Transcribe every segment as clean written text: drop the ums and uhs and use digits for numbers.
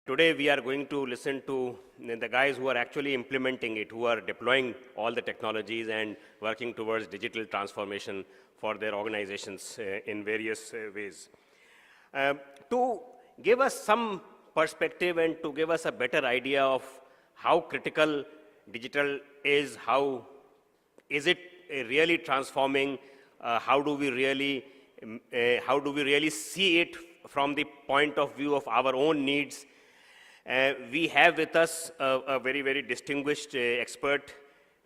Today we are going to listen to the guys who are actually implementing it, who are deploying all the technologies and working towards digital transformation for their organizations in various ways. To give us some perspective and to give us a better idea of how critical digital is, how is it really transforming, how do we really see it from the point of view of our own needs. We have with us a very, very distinguished expert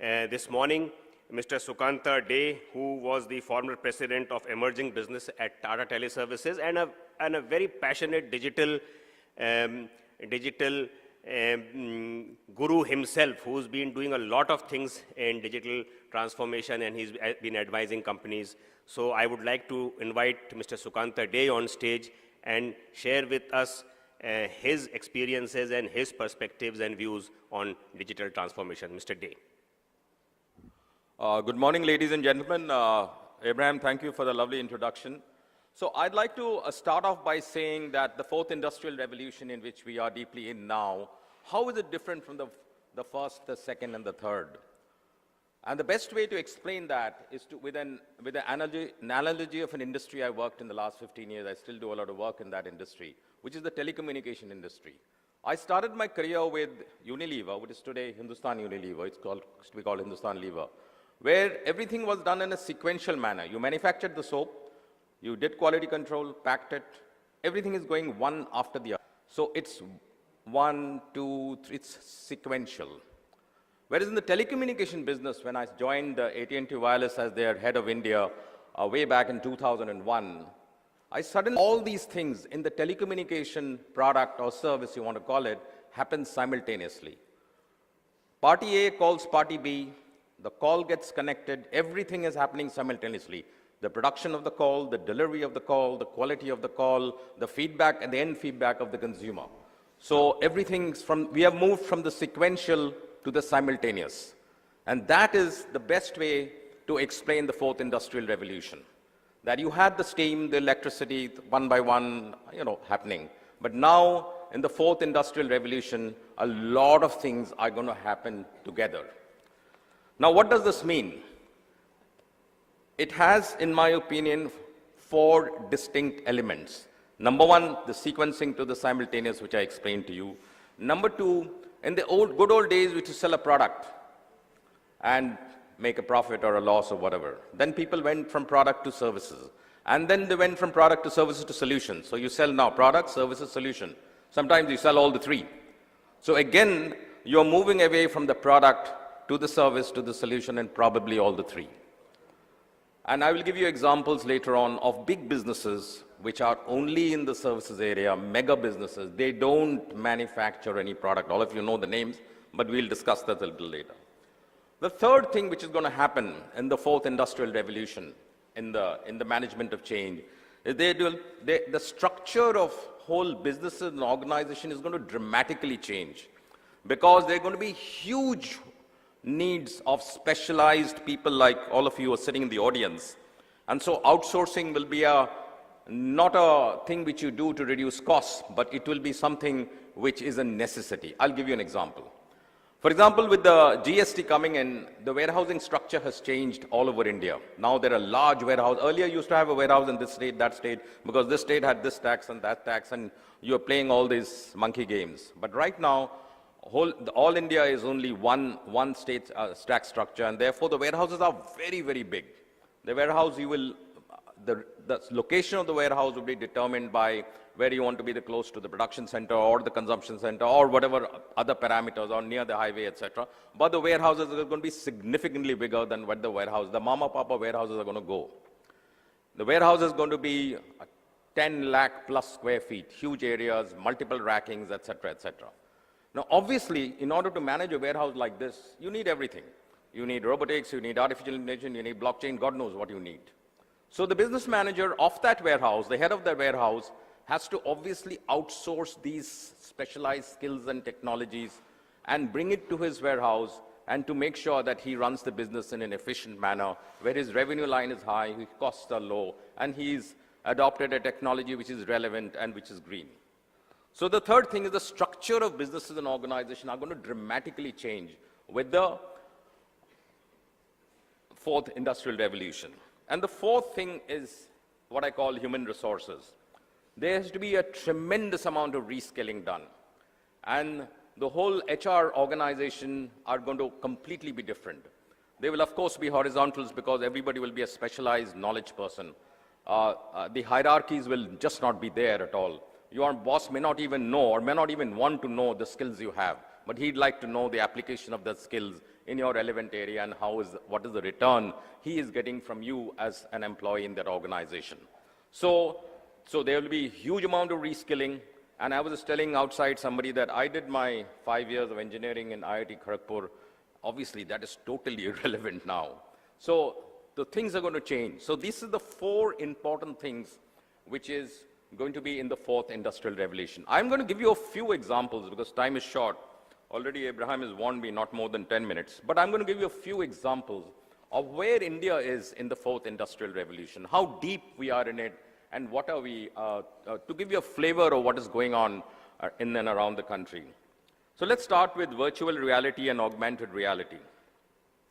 this morning, Mr. Sukanta Day, who was the former president of emerging business at Tata Teleservices and a very passionate digital guru himself, who's been doing a lot of things in digital transformation, and he's been advising companies. So I would like to invite Mr. Sukanta Day on stage and share with us his experiences and his perspectives and views on digital transformation. Mr. Day. Good morning, ladies and gentlemen. Abraham, thank you for the lovely introduction. So I'd like to start off by saying that the fourth industrial revolution in which we are deeply in now, how is it different from the first, the second, and the third? And the best way to explain that is with an analogy of an industry I worked in the last 15 years. I still do a lot of work in that industry, which is the telecommunication industry. I started my career with Unilever, which is today Hindustan Unilever. It's used to be called Hindustan Lever, where everything was done in a sequential manner. You manufactured the soap, you did quality control, packed it, everything is going one after the other. So it's 1, 2, 3, it's sequential. Whereas in the telecommunication business, when I joined AT&T Wireless as their head of India way back in 2001, all these things in the telecommunication product or service, you want to call it, happen simultaneously. Party A calls party B, the call gets connected, everything is happening simultaneously. The production of the call, the delivery of the call, the quality of the call, the feedback and the end feedback of the consumer. So we have moved from the sequential to the simultaneous. And that is the best way to explain the fourth industrial revolution. That you had the steam, the electricity, one by one, happening. But now, in the fourth industrial revolution, a lot of things are going to happen together. Now, what does this mean? It has, in my opinion, 4 distinct elements. Number 1, the sequencing to the simultaneous, which I explained to you. Number 2, in the good old days, we used to sell a product and make a profit or a loss or whatever. Then people went from product to services. And then they went from product to services to solutions. So you sell now product, services, solution. Sometimes you sell all the 3. So again, you're moving away from the product to the service, to the solution, and probably all the 3. And I will give you examples later on of big businesses which are only in the services area, mega businesses. They don't manufacture any product. All of you know the names, but we'll discuss that a little later. The third thing which is going to happen in the fourth industrial revolution, in the management of change, is the structure of whole businesses and organization is going to dramatically change, because there are going to be huge needs of specialized people like all of you are sitting in the audience. And so outsourcing will be not a thing which you do to reduce costs, but it will be something which is a necessity. I'll give you an example. For example, with the GST coming in, the warehousing structure has changed all over India. Now there are large warehouses. Earlier you used to have a warehouse in this state, that state, because this state had this tax and that tax, and you're playing all these monkey games. But right now, all India is only one state tax structure, and therefore the warehouses are very, very big. The warehouse, the location of the warehouse will be determined by where you want to be close to the production center or the consumption center or whatever other parameters, or near the highway, etc. But the warehouses are going to be significantly bigger than what the mama papa warehouses are going to go. The warehouse is going to be 10 lakh plus square feet, huge areas, multiple rackings, etc., etc. Now, obviously, in order to manage a warehouse like this, you need everything. You need robotics, you need artificial intelligence, you need blockchain, God knows what you need. So the business manager of that warehouse, the head of the warehouse, has to obviously outsource these specialized skills and technologies and bring it to his warehouse, and to make sure that he runs the business in an efficient manner, where his revenue line is high, his costs are low, and he's adopted a technology which is relevant and which is green. So the third thing is the structure of businesses and organizations are going to dramatically change with the fourth industrial revolution. And the fourth thing is what I call human resources. There has to be a tremendous amount of reskilling done. And the whole HR organization are going to completely be different. They will, of course, be horizontals because everybody will be a specialized knowledge person. The hierarchies will just not be there at all. Your boss may not even know or may not even want to know the skills you have, but he'd like to know the application of the skills in your relevant area and what is the return he is getting from you as an employee in that organization. So there will be a huge amount of reskilling. And I was just telling outside somebody that I did my 5 years of engineering in IIT Kharagpur. Obviously, that is totally irrelevant now. So the things are going to change. So these are the 4 important things which is going to be in the fourth industrial revolution. I'm going to give you a few examples because time is short. Already Abraham has warned me not more than 10 minutes. But I'm going to give you a few examples of where India is in the fourth industrial revolution, how deep we are in it, and what are we, to give you a flavor of what is going on in and around the country. So let's start with virtual reality and augmented reality.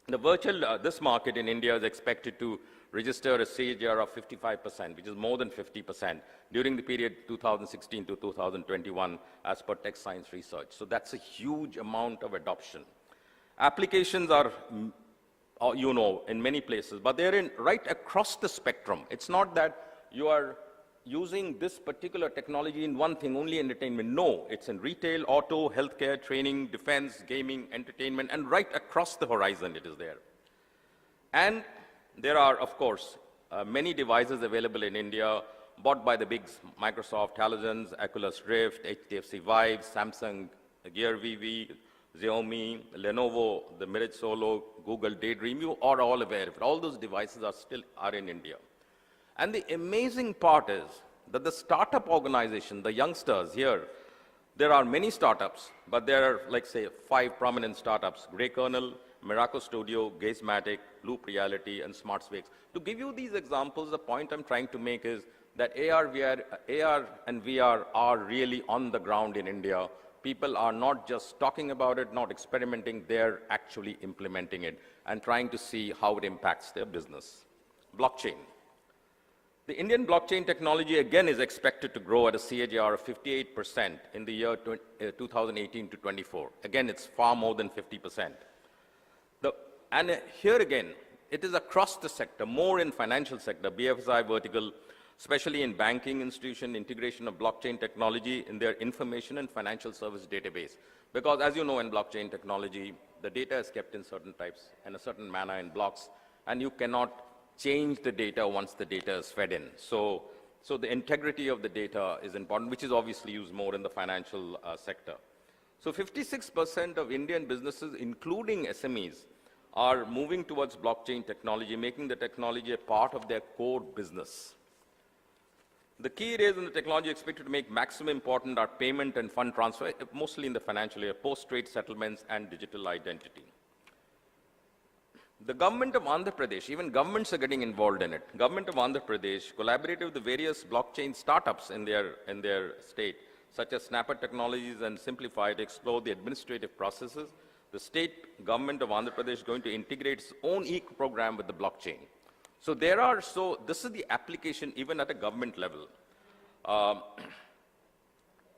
This market in India is expected to register a CAGR of 55%, which is more than 50% during the period 2016 to 2021 as per Tech Science Research. So that's a huge amount of adoption. Applications are, in many places, but they're right across the spectrum. It's not that you are using this particular technology in one thing, only entertainment. No, it's in retail, auto, healthcare, training, defense, gaming, entertainment, and right across the horizon it is there. And there are, of course, many devices available in India bought by the bigs, Microsoft, Teleservices, Oculus Rift, HTC Vive, Samsung Gear VV, Xiaomi, Lenovo, the Mirage Solo, Google Daydream. You are all aware of it. All those devices are in India. And the amazing part is that the startup organization, the youngsters here, there are many startups, but there are, like, say, 5 prominent startups: Grey Kernel, Miracle Studio, Gazematic, Loop Reality, and SmartSwix. To give you these examples, the point I'm trying to make is that AR and VR are really on the ground in India. People are not just talking about it, not experimenting, they're actually implementing it and trying to see how it impacts their business. Blockchain. The Indian blockchain technology, again, is expected to grow at a CAGR of 58% in the year 2018 to 24. Again, it's far more than 50%. And here again, it is across the sector, more in financial sector, BFSI vertical, especially in banking institution, integration of blockchain technology in their information and financial service database. Because as you know, in blockchain technology, the data is kept in certain types, in a certain manner in blocks, and you cannot change the data once the data is fed in. So the integrity of the data is important, which is obviously used more in the financial sector. So 56% of Indian businesses, including SMEs, are moving towards blockchain technology, making the technology a part of their core business. The key areas in the technology expected to make maximum important are payment and fund transfer, mostly in the financial area, post-trade settlements, and digital identity. The government of Andhra Pradesh, even governments are getting involved in it. Government of Andhra Pradesh collaborated with the various blockchain startups in their state, such as Snapper Technologies and Simplify, to explore the administrative processes. The state government of Andhra Pradesh is going to integrate its own e-program with the blockchain. So this is the application even at a government level.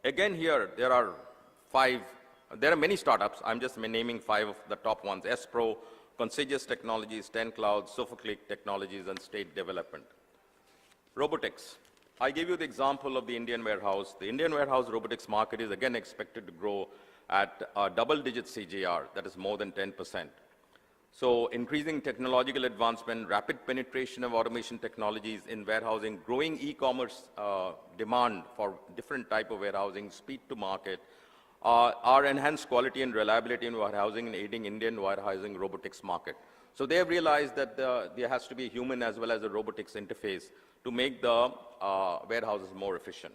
Again here, there are many startups. I'm just naming 5 of the top ones: S-Pro, Conscious Technologies, 10 Clouds, Sofaclick Technologies, and State Development. Robotics. I gave you the example of the Indian warehouse. The Indian warehouse robotics market is again expected to grow at a double-digit CAGR, that is more than 10%. So increasing technological advancement, rapid penetration of automation technologies in warehousing, growing e-commerce demand for different type of warehousing, speed to market, our enhanced quality and reliability in warehousing and aiding Indian warehousing robotics market. So they have realized that there has to be human as well as a robotics interface to make the warehouses more efficient.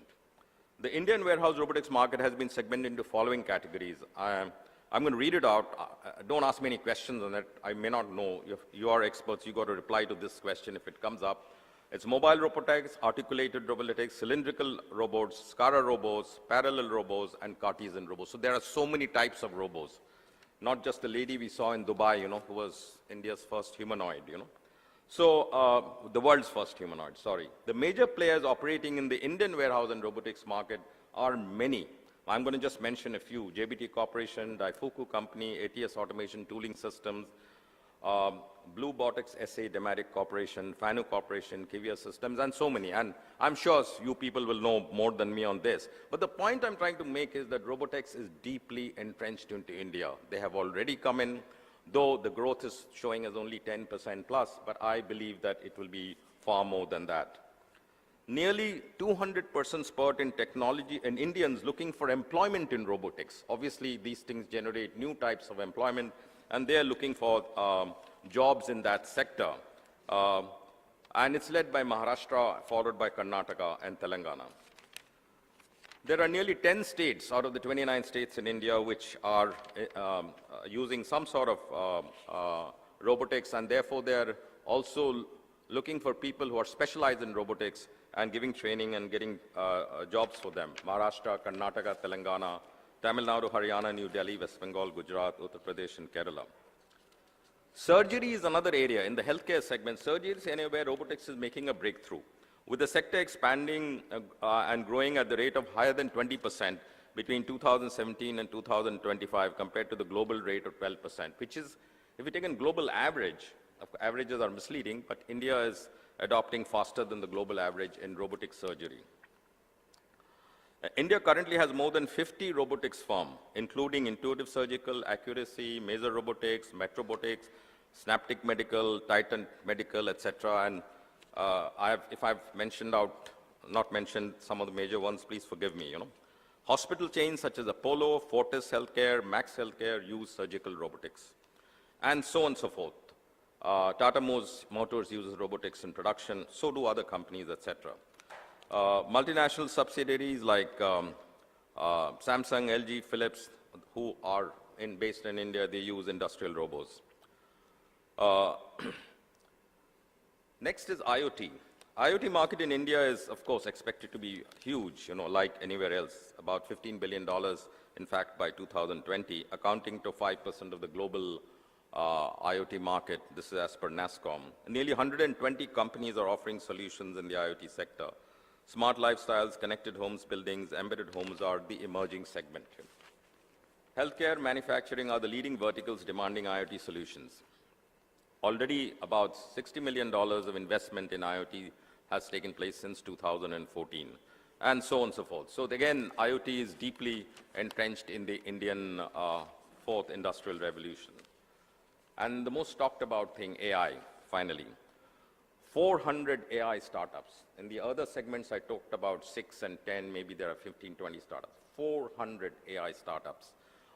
The Indian warehouse robotics market has been segmented into following categories. I'm going to read it out. Don't ask me any questions on it. I may not know. If you are experts, you got to reply to this question if it comes up. It's mobile robotics, articulated robotics, cylindrical robots, SCARA robots, parallel robots, and Cartesian robots. So there are so many types of robots, not just the lady we saw in Dubai, who was India's first humanoid, So the world's first humanoid, sorry. The major players operating in the Indian warehouse and robotics market are many. I'm going to just mention a few: JBT Corporation, Daifuku Company, ATS Automation Tooling Systems, Blue Botics SA, Dematic Corporation, Fanu Corporation, Kivia Systems, and so many. And I'm sure you people will know more than me on this. But the point I'm trying to make is that robotics is deeply entrenched into India. They have already come in, though the growth is showing as only 10% plus, but I believe that it will be far more than that. Nearly 200% spurt in technology and Indians looking for employment in robotics. Obviously, these things generate new types of employment, and they're looking for jobs in that sector. And it's led by Maharashtra, followed by Karnataka and Telangana. There are nearly 10 states out of the 29 states in India which are using some sort of robotics, and therefore they're also looking for people who are specialized in robotics and giving training and getting jobs for them. Maharashtra, Karnataka, Telangana, Tamil Nadu, Haryana, New Delhi, West Bengal, Gujarat, Uttar Pradesh, and Kerala. Surgery is another area. In the healthcare segment, surgery is an area where robotics is making a breakthrough, with the sector expanding and growing at the rate of higher than 20% between 2017 and 2025 compared to the global rate of 12%, which is, if we take a global average, averages are misleading, but India is adopting faster than the global average in robotic surgery. India currently has more than 50 robotics firms, including Intuitive Surgical, Accuracy, Maser Robotics, Metrobotics, Synaptic Medical, Titan Medical, etc. And if I've not mentioned some of the major ones, please forgive me. Hospital chains such as Apollo, Fortis Healthcare, Max Healthcare use surgical robotics, and so on and so forth. Tata Motors uses robotics in production, so do other companies, etc. Multinational subsidiaries like Samsung, LG, Philips, who are based in India, they use industrial robots. Next is IoT. IoT market in India is, of course, expected to be huge, like anywhere else, about $15 billion, in fact, by 2020, accounting to 5% of the global IoT market. This is as per NASSCOM. Nearly 120 companies are offering solutions in the IoT sector. Smart lifestyles, connected homes, buildings, embedded homes are the emerging segment. Healthcare, manufacturing are the leading verticals demanding IoT solutions. Already about $60 million of investment in IoT has taken place since 2014, and so on and so forth. So again, IoT is deeply entrenched in the Indian fourth industrial revolution. And the most talked about thing, AI, finally. 400 AI startups. In the other segments, I talked about 6 and 10, maybe there are 15, 20 startups. 400 AI startups,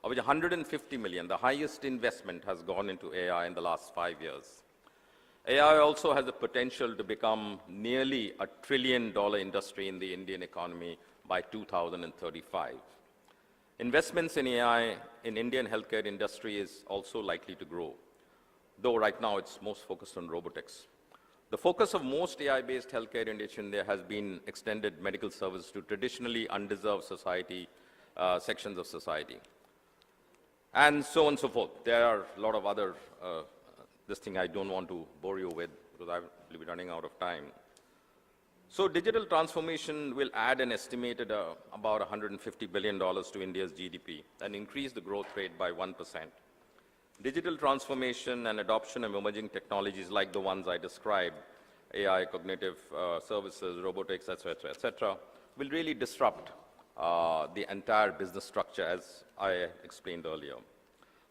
of which 150 million, the highest investment, has gone into AI in the last 5 years. AI also has the potential to become nearly $1 trillion industry in the Indian economy by 2035. Investments in AI in Indian healthcare industry is also likely to grow, though right now it's most focused on robotics. The focus of most AI-based healthcare in India has been extended medical service to traditionally undeserved society, sections of society, and so on and so forth. There are a lot of other, this thing I don't want to bore you with because I will be running out of time. So digital transformation will add an estimated about $150 billion to India's GDP and increase the growth rate by 1%. Digital transformation and adoption of emerging technologies like the ones I described, AI, cognitive services, robotics, etc., will really disrupt the entire business structure, as I explained earlier.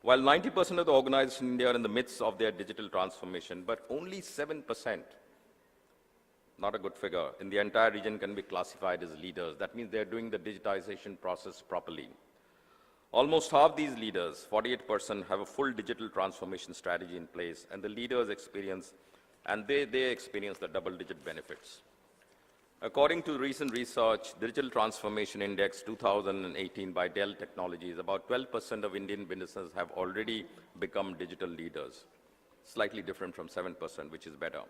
While 90% of the organizations in India are in the midst of their digital transformation, but only 7%, not a good figure, in the entire region can be classified as leaders. That means they're doing the digitization process properly. Almost half these leaders, 48%, have a full digital transformation strategy in place, and the leaders experience, and they experience the double-digit benefits. According to recent research, Digital Transformation Index 2018 by Dell Technologies, about 12% of Indian businesses have already become digital leaders, slightly different from 7%, which is better.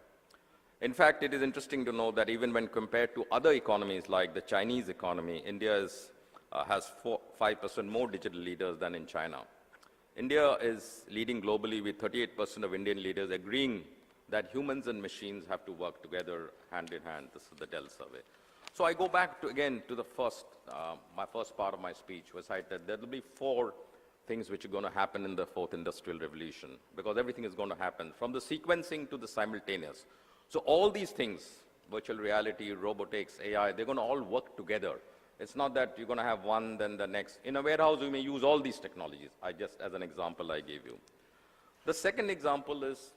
In fact, it is interesting to know that even when compared to other economies like the Chinese economy, India has 5% more digital leaders than in China. India is leading globally with 38% of Indian leaders agreeing that humans and machines have to work together hand in hand. This is the Dell survey. So I go back to, again, to the first, my first part of my speech was that there will be 4 things which are going to happen in the 4th industrial revolution, because everything is going to happen from the sequencing to the simultaneous. So all these things, virtual reality, robotics, AI, they're going to all work together. It's not that you're going to have one, then the next. In a warehouse, you may use all these technologies. As an example, I gave you. The second example is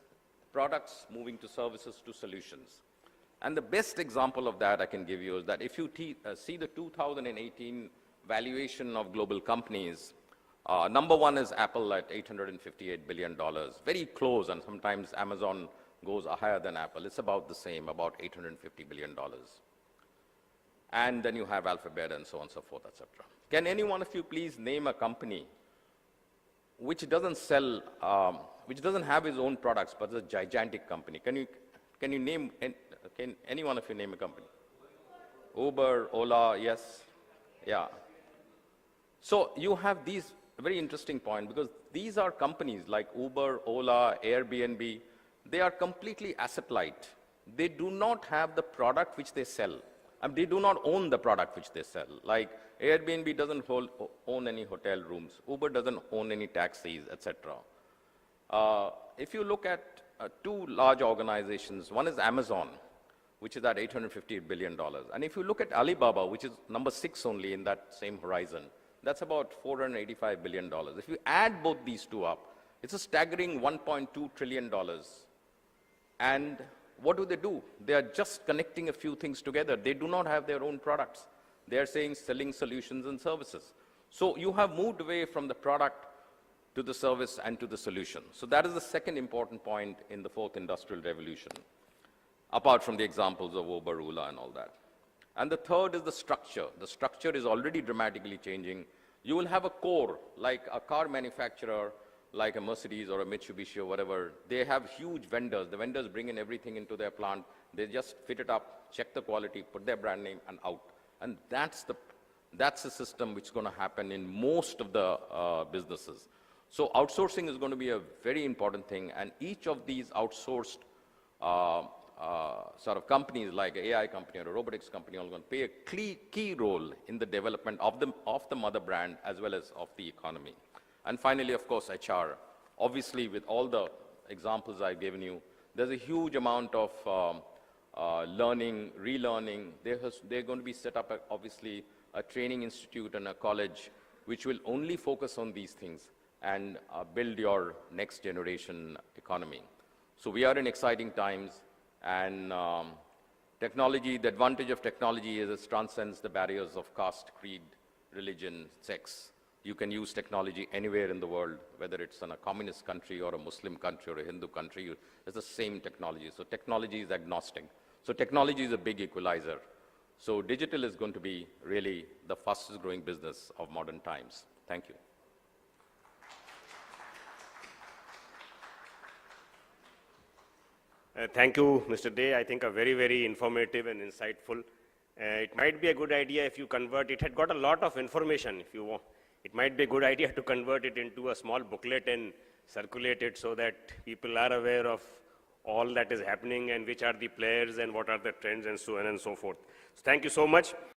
products moving to services to solutions. And the best example of that I can give you is that if you see the 2018 valuation of global companies, number 1 is Apple at $858 billion, very close, and sometimes Amazon goes higher than Apple. It's about the same, about $850 billion. And then you have Alphabet and so on and so forth, etc. Can any one of you please name a company which doesn't sell, which doesn't have its own products, but is a gigantic company? Can you name, can any one of you name a company? Uber, Ola, yes, yeah. So you have these very interesting point, because these are companies like Uber, Ola, Airbnb. They are completely asset light. They do not have the product which they sell. And they do not own the product which they sell. Like Airbnb doesn't own any hotel rooms. Uber doesn't own any taxis, etc. If you look at 2 large organizations, one is Amazon, which is at $850 billion. And if you look at Alibaba, which is number 6 only in that same horizon, that's about $485 billion. If you add both these 2 up, it's a staggering $1.2 trillion. And what do? They are just connecting a few things together. They do not have their own products. They are saying selling solutions and services. So you have moved away from the product to the service and to the solution. So that is the second important point in the 4th industrial revolution, apart from the examples of Uber, Ola, and all that. And the third is the structure. The structure is already dramatically changing. You will have a core, like a car manufacturer, like a Mercedes or a Mitsubishi or whatever. They have huge vendors. The vendors bring in everything into their plant. They just fit it up, check the quality, put their brand name, and out. And that's the system which is going to happen in most of the businesses. So outsourcing is going to be a very important thing, and each of these outsourced sort of companies, like an AI company or a robotics company, are going to play a key role in the development of the mother brand as well as of the economy. And finally, of course, HR. Obviously, with all the examples I've given you, there's a huge amount of learning, relearning. They're going to be set up, obviously, a training institute and a college which will only focus on these things and build your next generation economy. So we are in exciting times, and technology, the advantage of technology is it transcends the barriers of caste, creed, religion, sex. You can use technology anywhere in the world, whether it's in a communist country or a Muslim country or a Hindu country, it's the same technology. So technology is agnostic. So technology is a big equalizer. So digital is going to be really the fastest growing business of modern times. Thank you. Thank you, Mr. Day. I think a very, very informative and insightful. It might be a good idea if you convert, it had got a lot of information. If you want, it might be a good idea to convert it into a small booklet and circulate it so that people are aware of all that is happening and which are the players and what are the trends and so on and so forth. So thank you so much.